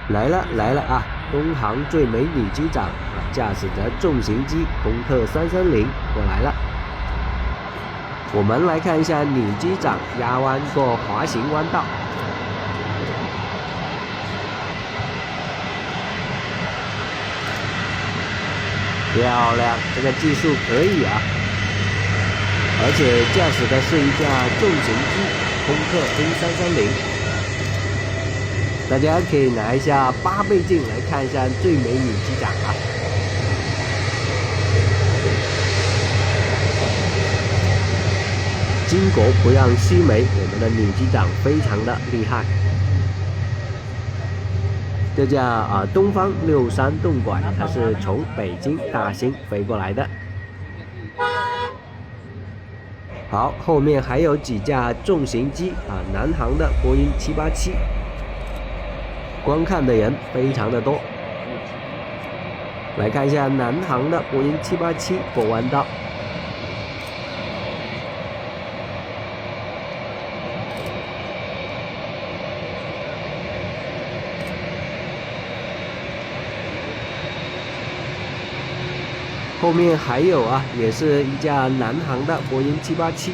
来了啊！东航最美女机长啊，驾驶着重型机空客330过来了。我们来看一下女机长压弯过滑行弯道。漂亮，这个技术可以啊！而且驾驶的是一架重型机空客 A330。大家可以拿一下8倍镜来看一下最美女机长啊！巾帼不让须眉，我们的女机长非常的厉害。这架东方63动拐，它是从北京大兴飞过来的。好，后面还有几架重型机啊，南航的波音787。观看的人非常的多，来看一下南航的波音787过弯道。后面还有啊，也是一架南航的波音787。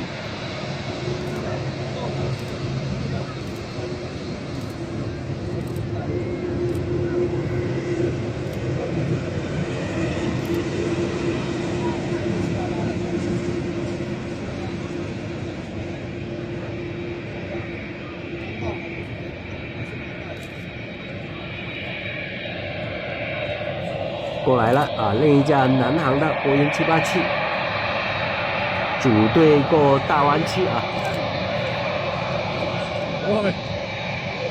过来了啊！另一架南航的波音787组队过大湾区啊！喂，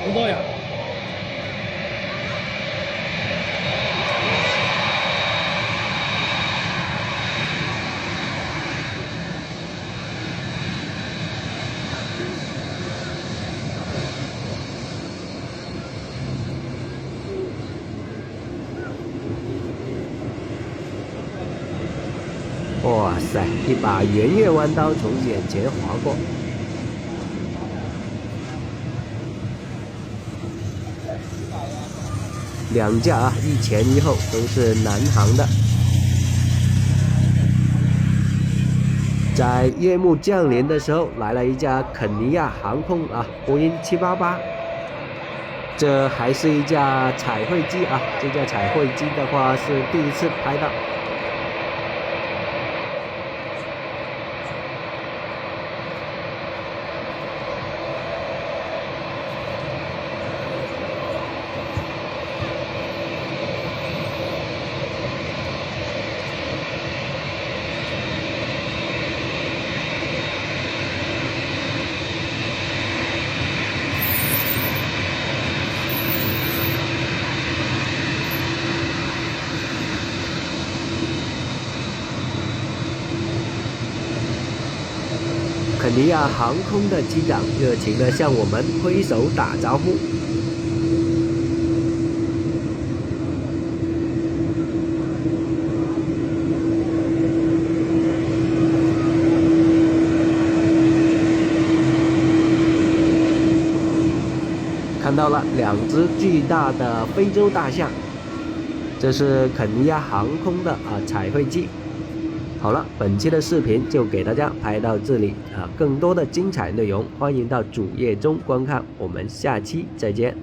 好多人。哇塞，一把圆月弯刀从眼前划过。两架啊，一前一后都是南航的。在夜幕降临的时候，来了一架肯尼亚航空啊，波音788。这还是一架彩绘机啊，这架彩绘机的话是第一次拍到。肯尼亚航空的机长热情地向我们挥手打招呼。看到了2只巨大的非洲大象，这是肯尼亚航空的彩绘机。好了，本期的视频就给大家拍到这里啊！更多的精彩内容，欢迎到主页中观看。我们下期再见。